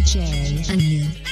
DJ Anil.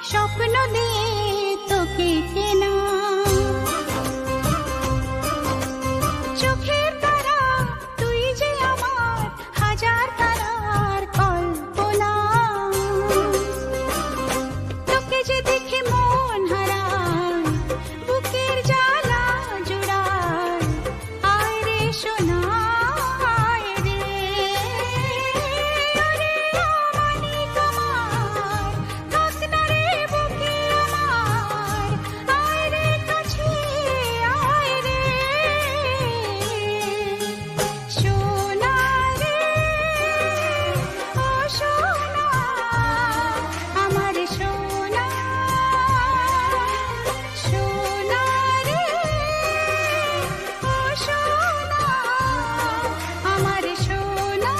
স্বপ্ন দিয়ে তোকে কেনা চোখের তারা তুই যে আমার হাজার তারার কল্পনা তোকে যে দেখে মন হারায় বুকের জ্বালা জোড়ায় আয় রে সোনা আয় রে আরে আমানি তোমার থাক না রে বুকে আমার আয় রে কাছে আয় রে সোনা রে ও সোনা আমার সোনা সোনা রে ও সোনা আমার সোনা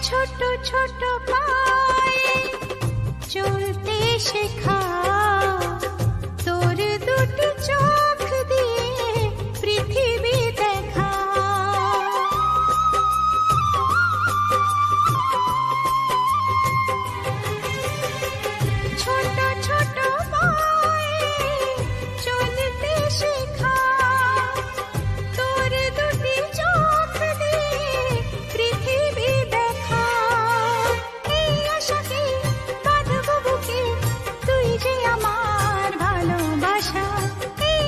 ছোট ছোট পায়ে চলতে শেখা তোর দুটি চোখ দিয়ে পৃথিবী দেখা ছোট ছোট পায়ে চলতে শেখা তোর দুটি চোখ দিয়ে পৃথিবী দেখা এই আশাকে বাঁধব বুকে তুই যে আমার ভালোবাসা এই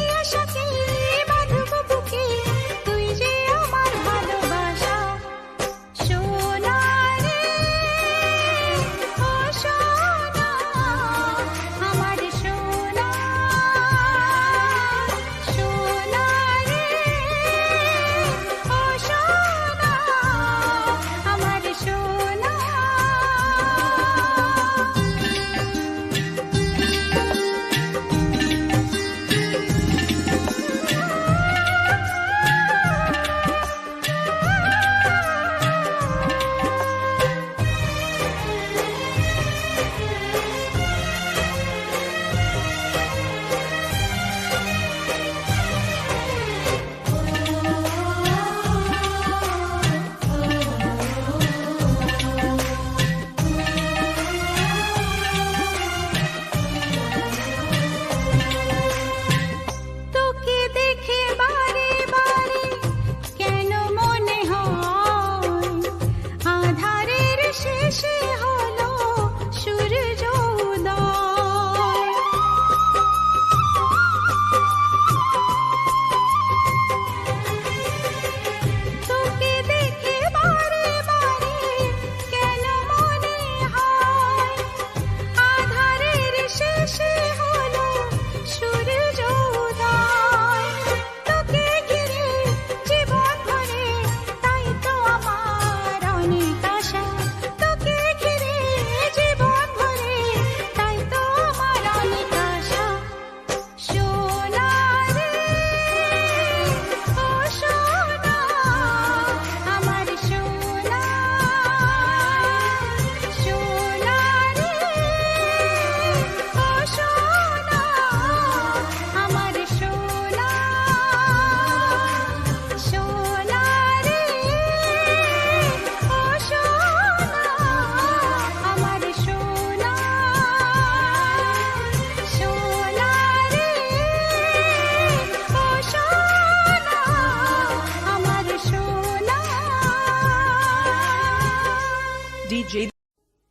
যে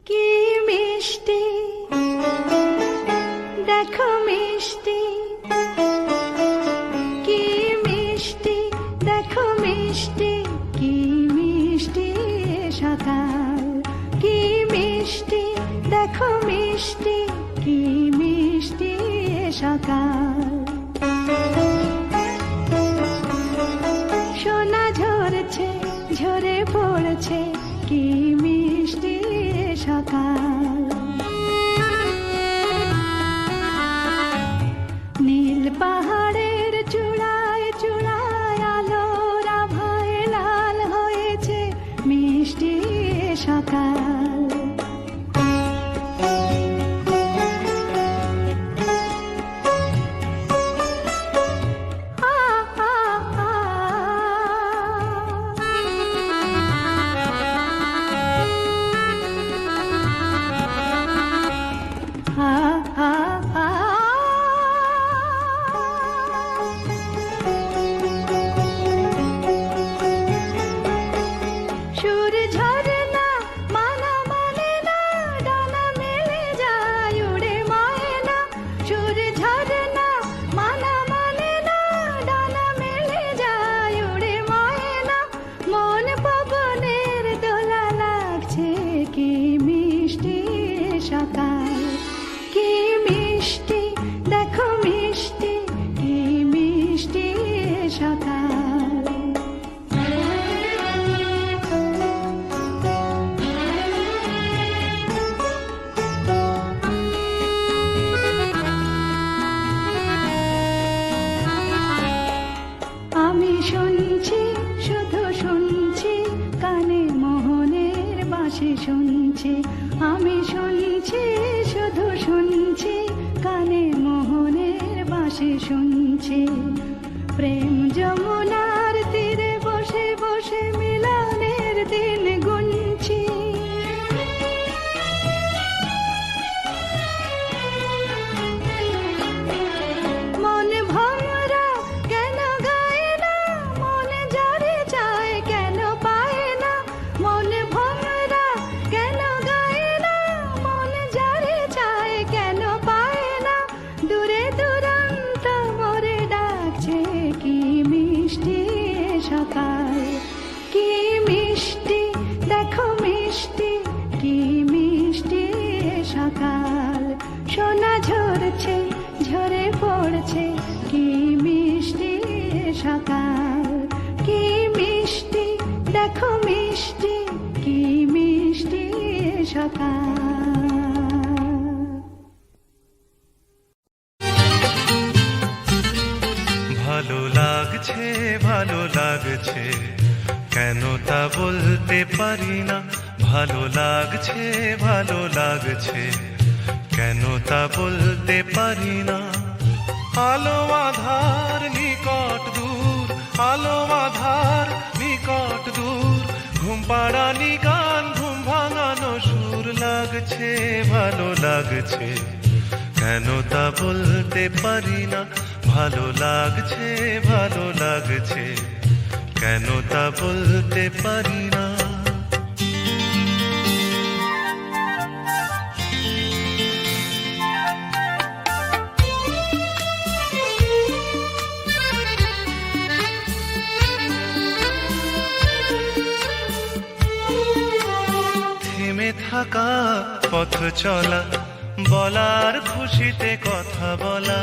কি মিষ্টি দেখো মিষ্টি, কি মিষ্টি দেখো মিষ্টি, কি মিষ্টি সকাল, কি মিষ্টি দেখো মিষ্টি, কি মিষ্টি সকাল। সোনা ঝরছে ঝরে পড়ছে, কি মিষ্টি সকাল। নীল পাহাড়ের চূড়ায় চূড়ায় আলোর আভায় লাল হয়েছে মিষ্টি সকাল। সুর ঝরনা মানা মানে না, ডানা মেলে যায় উড়ে ময়না। সুর ঝরনা মানা মানে না, ডানা মেলে যায় উড়ে ময়না। মন পবনের দোলা লাগছে, কি মিষ্টি সকাল, কি মিষ্টি দেখো মিষ্টি, কি মিষ্টি সকাল। আমি শুনছি শুধু শুনছি, কানে মোহনের বাঁশি শুনছি। আমি শুনছি শুধু শুনছি, কানে মোহনের বাঁশি শুনছি। প্রেম যমুনার তীরে বসে বসে মিলনের দিন গুনছি। মন ভমরা কেন গায় না, মন যারে চায় কেন পায় না। মন ভমরা কেন গায় না, মন যারে চায় কেন পায় না। দূরে দূরান্ত মোরে ডাকছে, কি মিষ্টি সকাল, কি মিষ্টি দেখো মিষ্টি, কি মিষ্টি সকাল। সোনা ঝরছে ঝরে পড়ছে, কি মিষ্টি সকাল, কি মিষ্টি দেখো মিষ্টি, কি মিষ্টি সকাল। ভালো লাগছে ভালো লাগছে, কেন তা বলতে পারি না। ভালো লাগছে ভালো লাগছে, কেন তা বলতে পারি না। আলো আধার নিকট দূর, আলো আধার নিকট দূর, ঘুম পাড়ানি গান ঘুম ভাঙানো সুর। লাগছে ভালো লাগছে, কেন তা বলতে পারি না। ভালো লাগছে ভালো লাগছে, কেন তা বলতে পারি না। থেমে থাকা পথ চলা, বলার খুশিতে কথা বলা।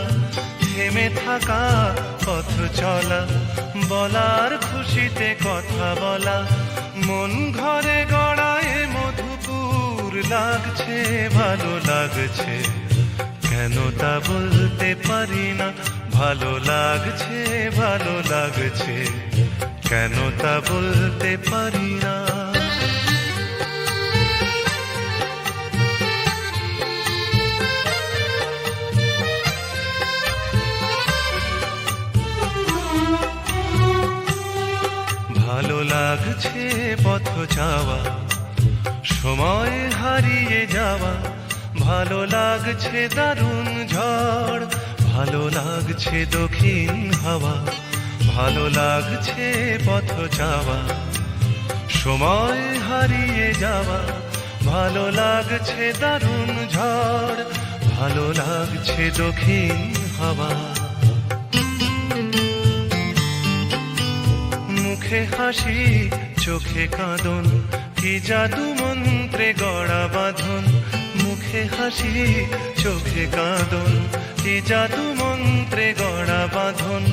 থেমে থাকা পথ চলা, বলার খুশিতে কথা বলা। মন ঘরে গড়ায় মধুপুর, লাগছে ভালো লাগছে, কেন তা বলতে পারি না। ভালো লাগছে ভালো লাগছে, কেন তা বলতে পারি না। ভালো লাগছে পথ যাওয়া, সময় হারিয়ে যাওয়া। ভালো লাগছে দারুণ ঝড়, ভালো লাগছে দক্ষিণ হাওয়া। ভালো লাগছে পথ যাওয়া, সময় হারিয়ে যাওয়া। ভালো লাগছে দারুণ ঝড়, ভালো লাগছে দক্ষিণ হাওয়া। মুখে হাসি চোখে কাঁদন, কি জাদু মন্ত্রে গড়া বাঁধন। মুখে হাসি চোখে কাঁদন, কি জাদু মন্ত্রে গড়া বাঁধন।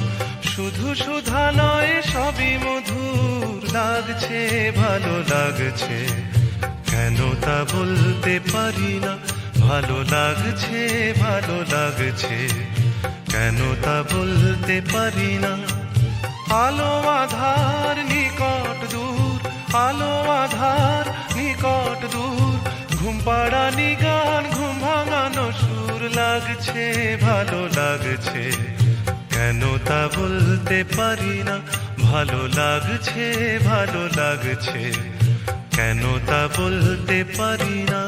শুধু সুধা নয় সবই মধুর লাগছে, ভালো লাগছে, কেন তা বলতে পারি না। ভালো লাগছে, ভালো লাগছে, কেন তা বলতে পারি না। আলো আধার নিকট দূর, আলো আধার নিকট দূর, ঘুম পাড়ানি গান ঘুম ভাঙানো সুর লাগছে, ভালো লাগছে, কেন তা বলতে পারি না। ভালো লাগছে, ভালো লাগছে, কেন তা বলতে পারি না।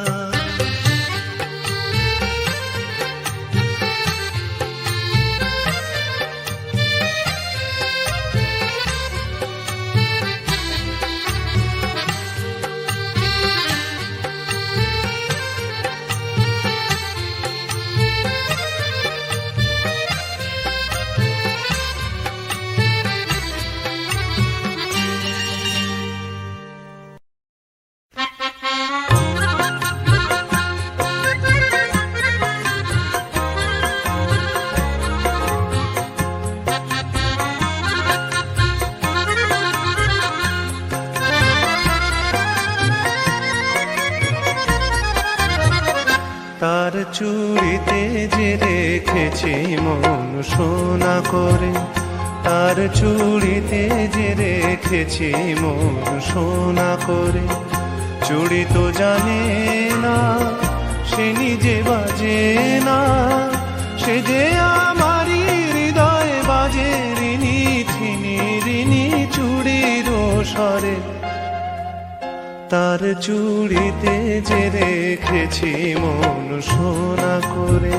তার চুড়িতে যে রেখেছি মন সোনা করে, তার চুড়িতে যে রেখেছি মন সোনা করে। চুড়ি তো জানে না সে নিজে বাজে না, সে যে আমারই হৃদয়ে বাজে রিনি ঠিনি রিনি চুড়ির স্বরে। তার চুড়িতে যে রেখেছি মন সোনা করে।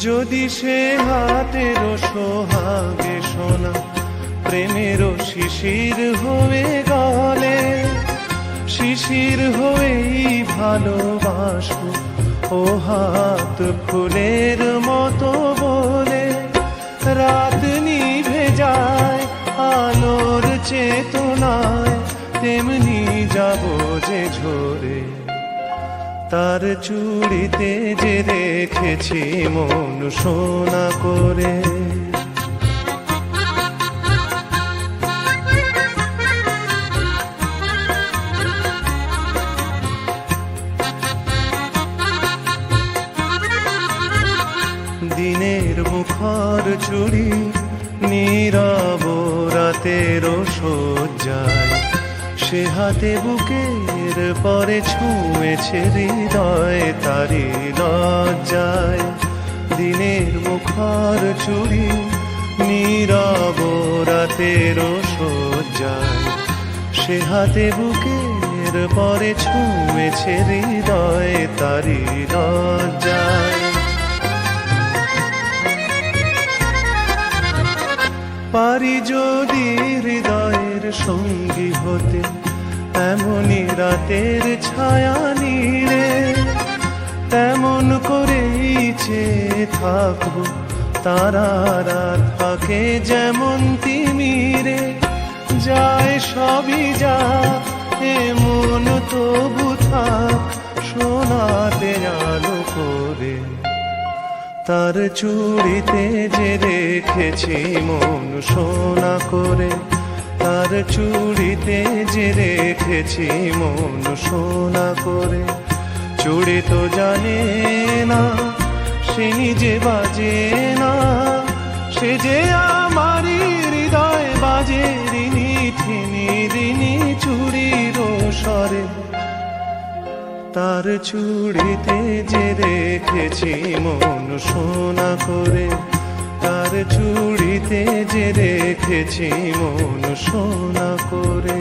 যদি সে হাতের সোহাগে সোনা প্রেমের শিশির হয়ে গলে, শিশির হয়েই ভালোবাসো ও হাত ফুলের মতো বলে। রাত নিভে যায় আলোর চেতনায়, তেমনি যাব যে ঝরে। তার চুড়িতে যে রেখেছি মন সোনা করে। দিনের মুখর চুড়ি নীরব রাতের সজ্জায়, সে হাতে বুকের পরে ছুঁয়েছে হৃদয় তারি লজ্জায়। দিনের মুখর চুড়ি নীরব রাতের সজ্জায়, সে হাতে বুকের পরে ছুঁয়েছে হৃদয় তারি লজ্জায়। পারি যদি হৃদয়ের সঙ্গী হতে এমনই রাতের ছায়া নীড়ে, তেমন করেই চেয়ে থাকবো তারা রাত ফাঁকে যেমন তিমিরে। যায় সবই যা এমন তবু থাক সোনাতে আলো করে। তার চুড়িতে যে রেখেছি মন সোনা করে, তার চুড়িতে যে রেখেছি মন সোনা করে। চুড়ি তো জানে না সে নিজে বাজে না, সে যে আমারই হৃদয় বাজে রিনি ঠিনি রিনি চুড়ির স্বরে। তার চুড়িতে যে রেখেছি মন সোনা করে, তার চুড়িতে যে রেখেছি মন সোনা করে।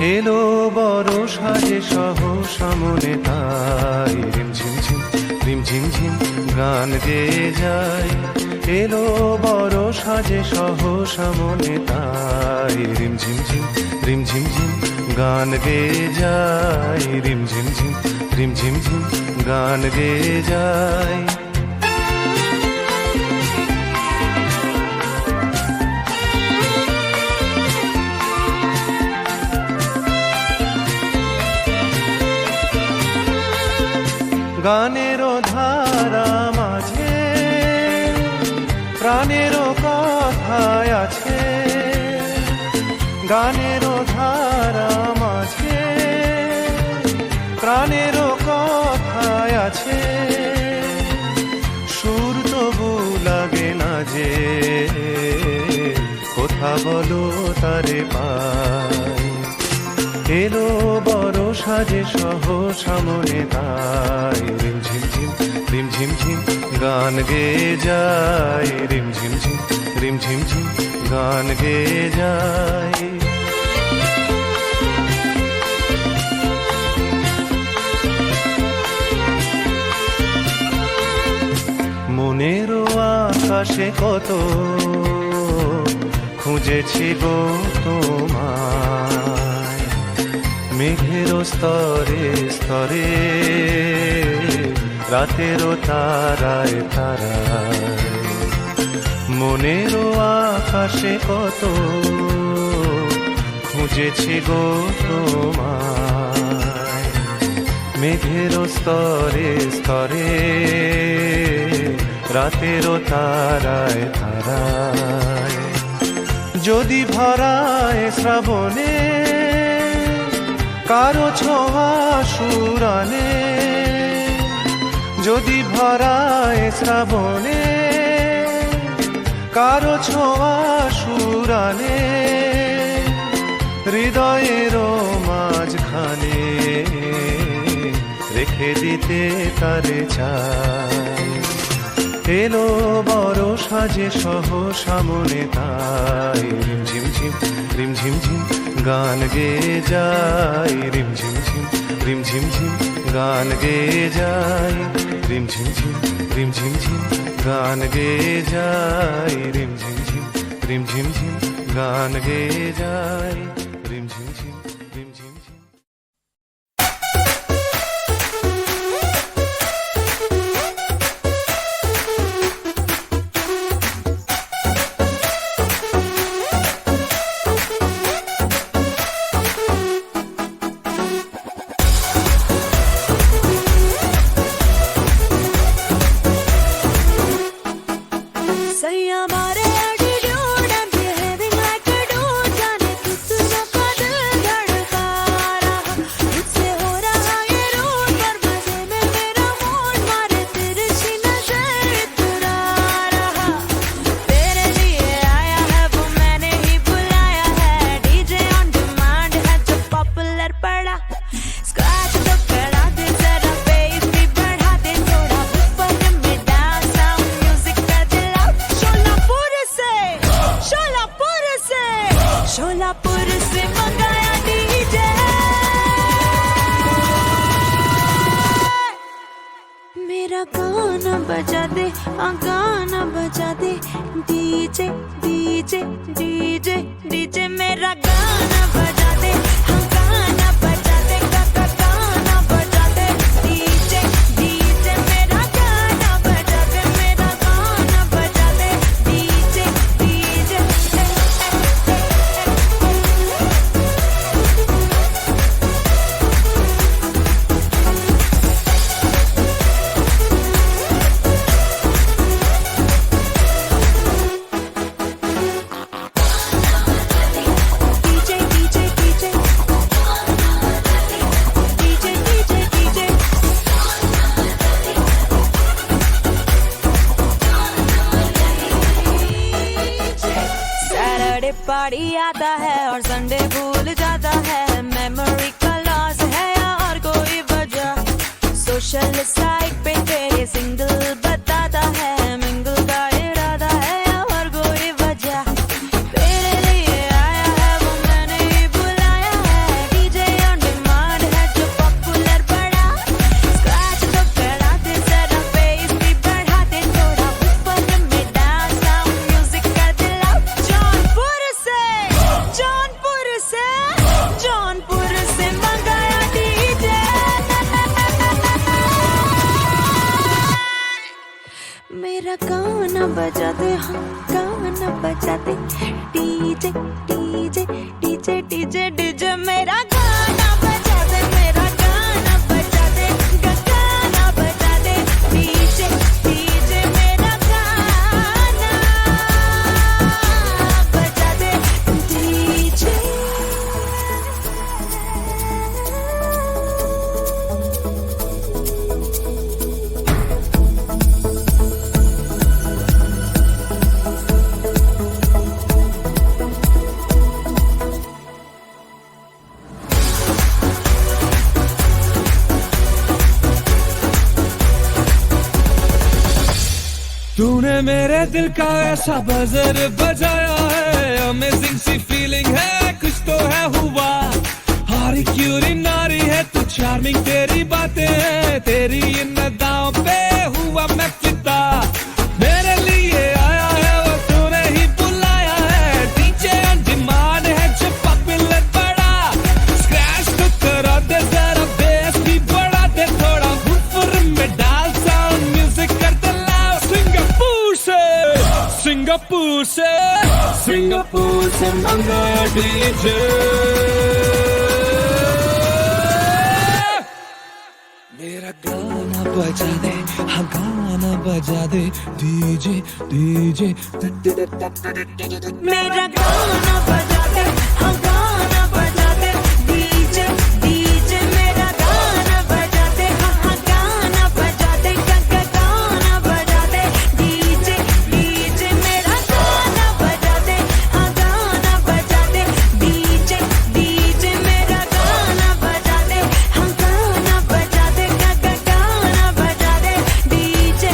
এলো বড় সাজে সহসা মনে তাই রিমঝিম ঝিম রিমঝিম ঝিম গান গেয়ে যায়। এলো বড় সাজে সহসা মনে তাই রিমঝিম ঝিম রিমঝিম ঝিম গান গেয়ে যায়। রিমঝিম ঝিম রিমঝিম ঝিম গান গেয়ে যায়। গানেরও ধারা মাঝে প্রাণেরও কথায় আছে। গানেরও ধারা মাঝে প্রাণেরও কথায় আছে। সুর তবু লাগে না যে কথা বলো তারে পাই। এলো বড় সাজে সহসা মনে তাই রিমঝিম ঝিম রিমঝিম ঝিম গান গেয়ে যায়। রিমঝিম ঝিম রিমঝিম ঝিম গান গেয়ে যায়। মনেরও আকাশে কত খুঁজেছি গো তোমায়। মেঘেরও স্তরে স্তরে রাতেরও তারায় তারায়। মনেরও আকাশে কত খুঁজেছি গো তোমায়। মেঘেরও স্তরে স্তরে রাতেরও তারায় তারায়। যদি ভরায় শ্রাবণে কারো ছোঁয়া সুরানে। যদি ভরায় শ্রাবণে কারো ছোঁয়া সুরানে। হৃদয়েরও মাঝখানে রেখে দিতে তারে চাই। এলো বড় সাজে সহসা মনে তাই রিমঝিম ঝিম রিমঝিম ঝিম গান গেয়ে যায়। রিমঝিম ঝিম রিমঝিম ঝিম গান গেয়ে যায়। রিমঝিম ঝিম রিমঝিম ঝিম গান গেয়ে যায়। রিমঝিম ঝিম রিমঝিম ঝিম গান গেয়ে যায়। রিমঝিম ঝিম রিমঝিম ঝিম। शोलापुर से मंगाया डीजे। मेरा गाना बजा दे, गाना बजा दे। डीजे डीजे डीजे डीजे मेरा गाना बजा दे, गाना बजा दे। गाना बजा दे। डीजे डीजे मेरा गाना बजा दे, मेरा गाना बजा दे। डीजे डीजे पार्टी आता है और संडे भूल जाता है। मेमोरी का लॉस है या और कोई वजह। सोशल साइट पे तेरे सिंगल बताता है। मिंगल का इरादा है या और कोई वजह। तेरे लिए आया है वो मैंने ही बुलाया है। बजा दे हाँ गाना बजा दे DJ DJ DJ DJ DJ मेरा गाना बजा दे मेरा गाना बजा दे गाना बजा दे डीजे डीजे मेरा गाना बजा दे डीजे तूने मेरे दिल का ऐसा बजर बजाया है, अमेजिंग सी फीलिंग है, कुछ तो है हुआ। हारी क्यूरी नारी है तू, चार्मिंग तेरी बातें हैं, तेरी इन अदाओं पे हुआ मैं फिदा। मेरे लिए आया है वो तूने ही बुलाया है, डीजे ऑन डिमांड है जो पॉपुलर बड़ा। स्क्रैच तो करा दे जरा, बेस भी बढ़ा दे थोड़ा, वूफर में डाल साउंड, म्यूजिक कर दे लाउड। सिंगापुर से मंगाया डीजे, मेरा गाना बजा दे हाँ गाना बजा दे डीजे डीजे मेरा गाना बजा दे हाँ गाना बजा दे डीजे डीजे मेरा गाना बजा दे हाँ गाना बजा दे गाना बजा दे डीजे डीजे मेरा गाना बजा दे हाँ गाना बजा दे डीजे डीजे मेरा गाना बजा दे हाँ गाना बजा दे गाना बजा दे डीजे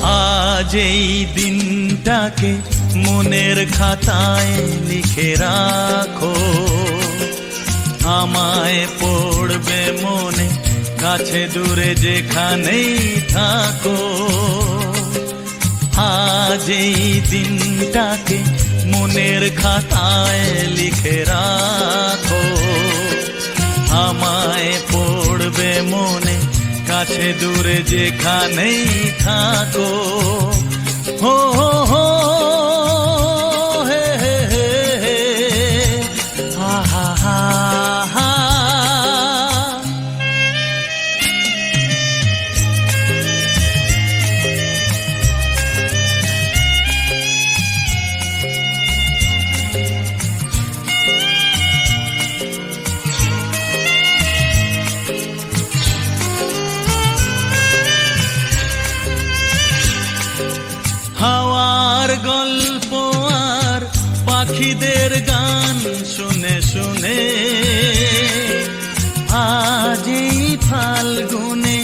আজ এই দিনটাকে মনের খাতায় লিখে রাখো, আমায় পড়বে মনে কাছে দূরে যেখানেই থাকো। আজ এই দিনটাকে মনের খাতায় লিখে রাখো, আমায় পড়বে মনে কাছে দূরে যেখানেই থাকো। হো হো হো হে হে হে হে হা হা হা হা। হাওয়ার গল্প আর পাখিদের গান শুনে শুনে আজ এই ফাল্গুনে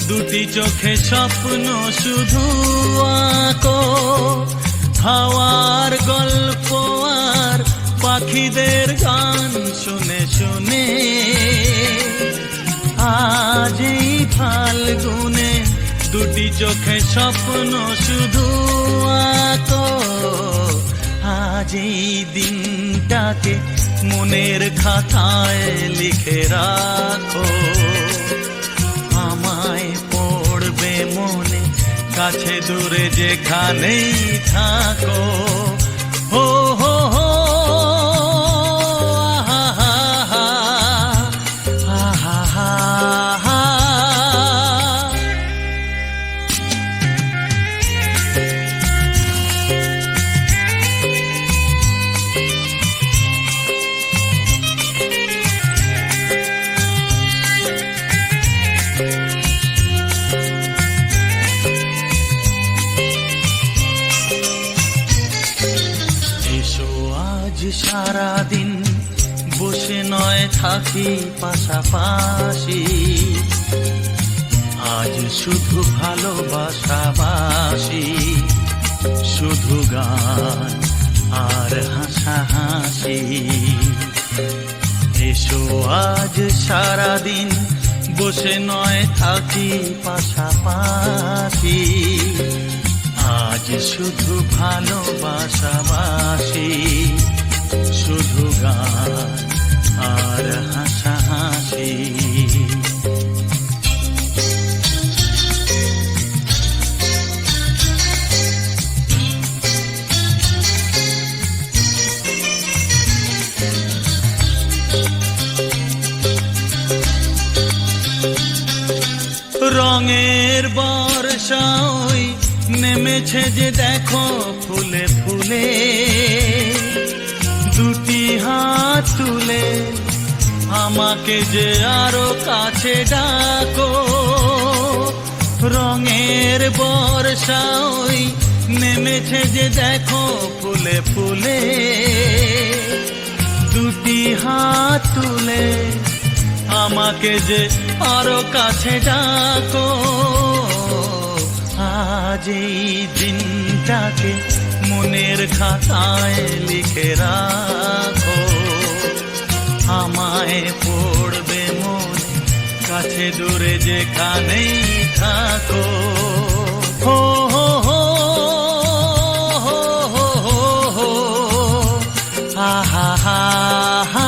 দুটি চোখে স্বপ্ন শুধু আঁকো। হাওয়ার গল্প আর পাখিদের গান শুনে শুনে আজ এই ফাল্গুনে দুটি চোখে স্বপ্ন শুধু আঁকো। আজ এই দিনটাকে মনের খাতায় লিখে রাখো, আমায় পড়বে মনে কাছে দূরে যেখানেই থাকো। হো হো হো আহা হা হা আহা হা হা। সারাদিন থাকি পাশাপাশি, আজ শুধু ভালোবাসাবাসি, শুধু গান আর হাসাহাসি। এসো আজ সারাদিন বসে নয় থাকি পাশাপাশি, আজ শুধু ভালোবাসাবাসি, শুধু গান আর হাসাহাসি। রঙের বর্ষা ওই নেমেছে যে দেখো ফুলে ফুলে, দুটি হাত তুলে আমাকে যে আরো কাছে ডাকো। রঙের বর্ষা ওই নেমেছে যে দেখো ফুলে ফুলে, দুটি হাত তুলে আমাকে যে আরো কাছে ডাকো। আজ এই দিনটাকে মনের খাতায় লিখে রাখো, আমায় পড়বে মনে কাছে দূরে যেখানেই থাকো। হো হো হো হো হো হো হা হা হা হা।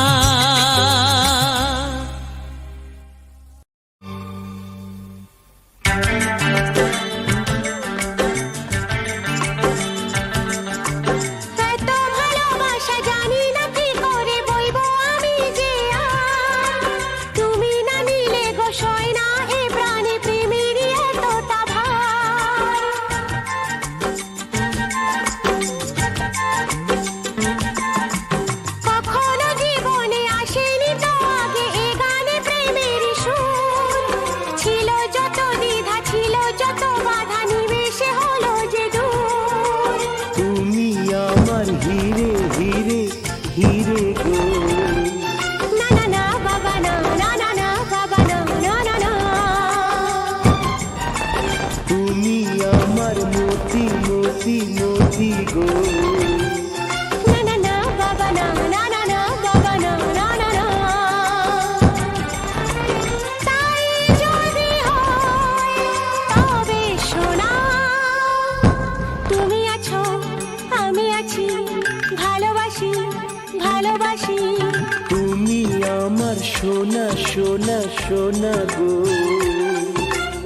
সোনা সোনা সোনা গো,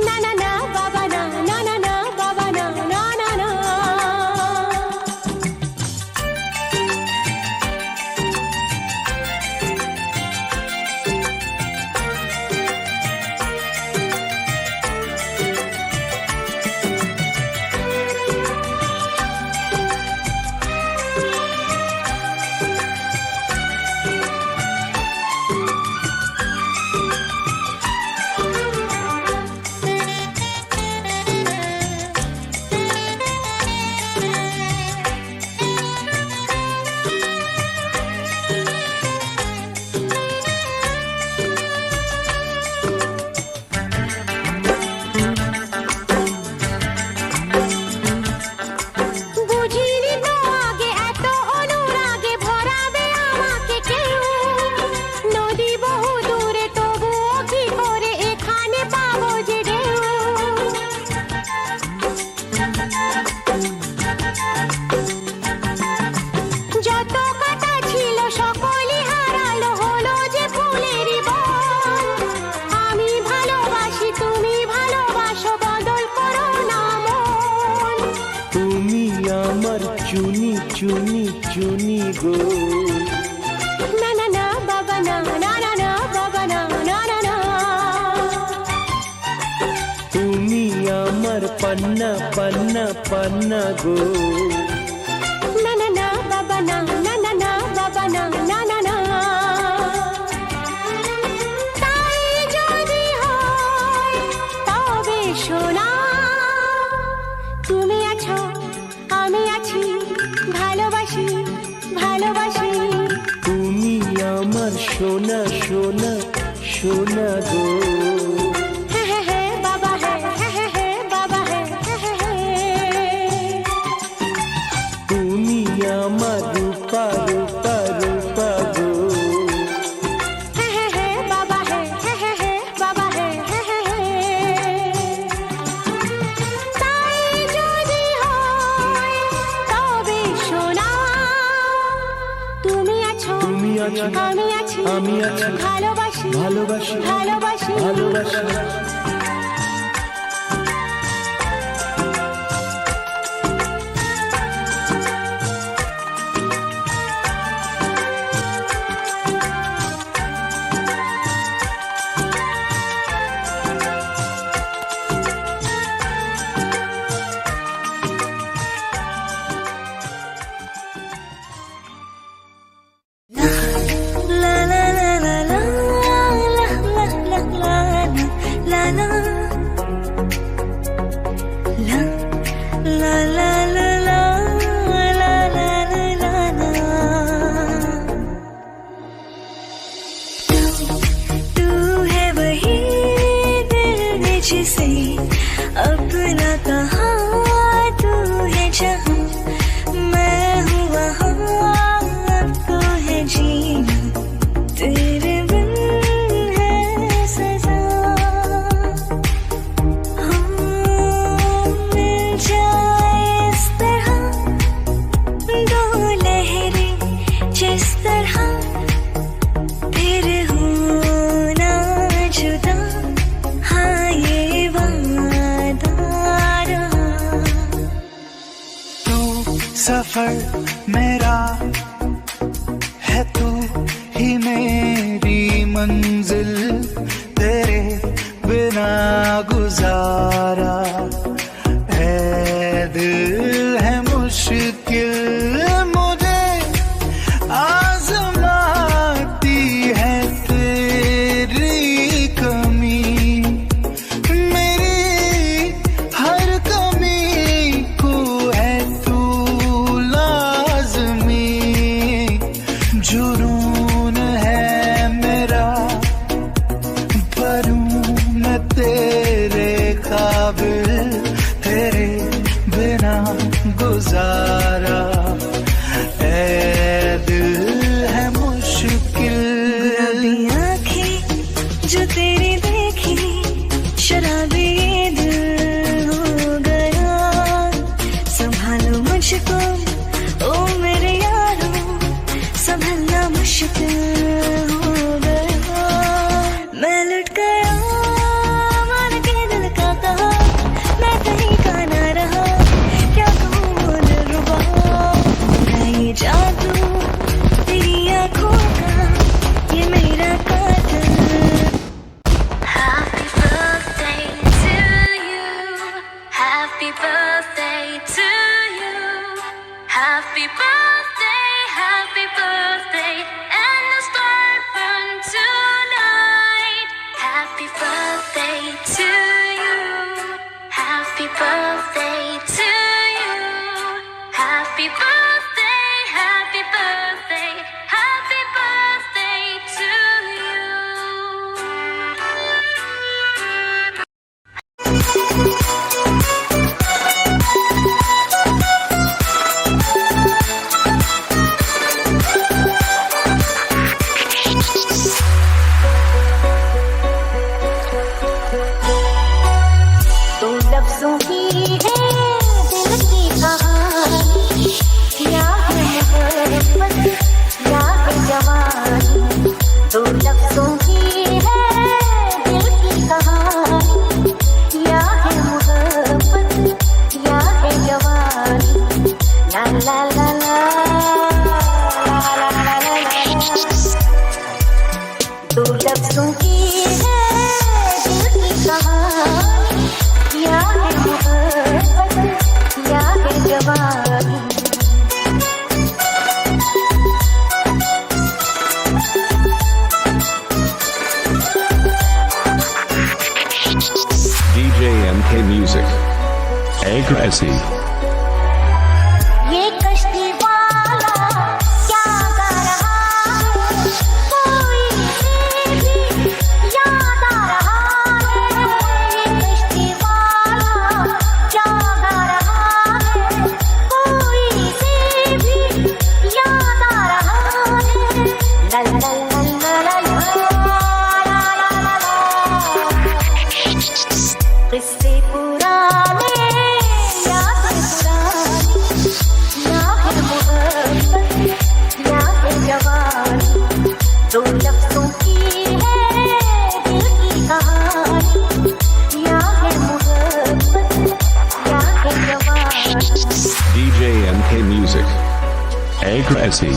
না না না বাবা না, না না না বাবা না, না না না। চুনি চুনি চুনি গো, না না না বাবা না, না না না বাবা না, না না না। তুমি আমার পান্না পান্না পান্না গো, না না না বাবা না, না না না বাবা না, না না না। তাই যদি হয় তবে সোনা, তুমি আছো আমি আছি, ভালোবাসি ভালোবাসি। তুমি আমার আমার সোনা সোনা সোনা গো है बाबा है बाबा है তুমি আমার রূপা রূপা রূপা গো है बाबा है बाबा है তাই যদি হয় তবে সোনা তুমি আছো তুমি আছো আমি আছি আমি আছি ভালোবাসি ভালোবাসি ভালোবাসি ভালোবাসি La la la la la la la la la la la la la la la तू है वही दिल में जिसे अपना कहा तू है जहाँ मैं हूँ वहाँ आपको है जीना तेरे बिन है सजा मिल जाए इस तरह दो लहरें जिस तरह फिर होना जुदा हाँ ये वादा रहा तू सफर मेरा है, तू ही मेरी मंजिल, तेरे बिना गुजारा है दिल है मुश्किल मुझे आजमाती है तेरी कमी, मेरी हर कमी को है तू लाज़मी, जुनून है मेरा पर हूँ मैं तेरे काबिल, तेरे बिना गुजारा ऐ दिल है मुश्किल। गुलाबी आँखें जो तेरी देखी शराबी दिल हो गया, संभालो मुझको ओ मेरे यारो संभलना मुश्किल हो गया, मैं लुट गया मान के दिल का कहा, मैं कहीं का ना रहा क्या कहूँ दिलरुबा, है ये जादू तेरी आँखों का ये मेरा कातिल। Happy birthday to you, happy birthday to you, happy birthday, and the star burn tonight. Happy birthday to you, happy birthday to you, happy birthday, happy birthday, happy birthday to you. दो लफ्जों की है दिल की कहानी, क्या है मोहब्बत क्या है जवानी, दो लफ्जों की है दिल की कहानी, क्या है मोहब्बत क्या है जवानी, ला ला ला ला ला ला ला ला, दो लफ्जों की है दिल की कहानी, क्या है मोहब्बत क्या है जवानी। DJ MK Music. Aggressy. ये कश्ती वाला क्या गा रहा है, Music. Aggressy.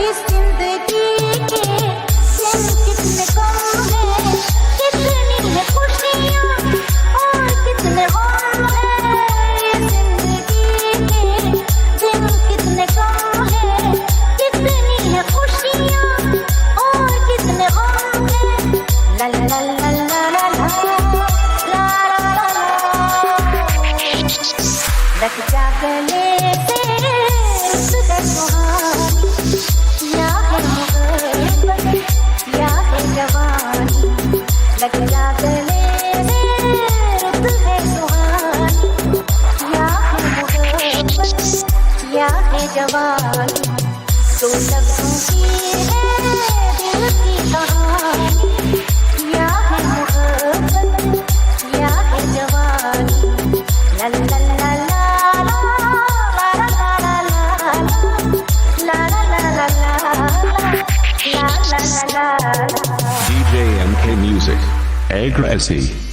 इस जिंदगी के दिन कितने कम है, कितनी है खुशियाँ और कितने गम है। इस जिंदगी के दिन कितने कम है, कितनी है खुशियाँ और कितने गम है। ला ला ला ला ला ला ला ला ला ला। लग जा गले से रुत गए सुहानी, या है मोहब्बत या है जवानी। लग जा गले से रुत है सुहानी, या है मोहब्बत या है जवानी। दो लफ्ज़ों की है दिल की कहानी, या है मोहब्बत या है जवानी। ला ला ला ला DJ MK Music. Aggressy.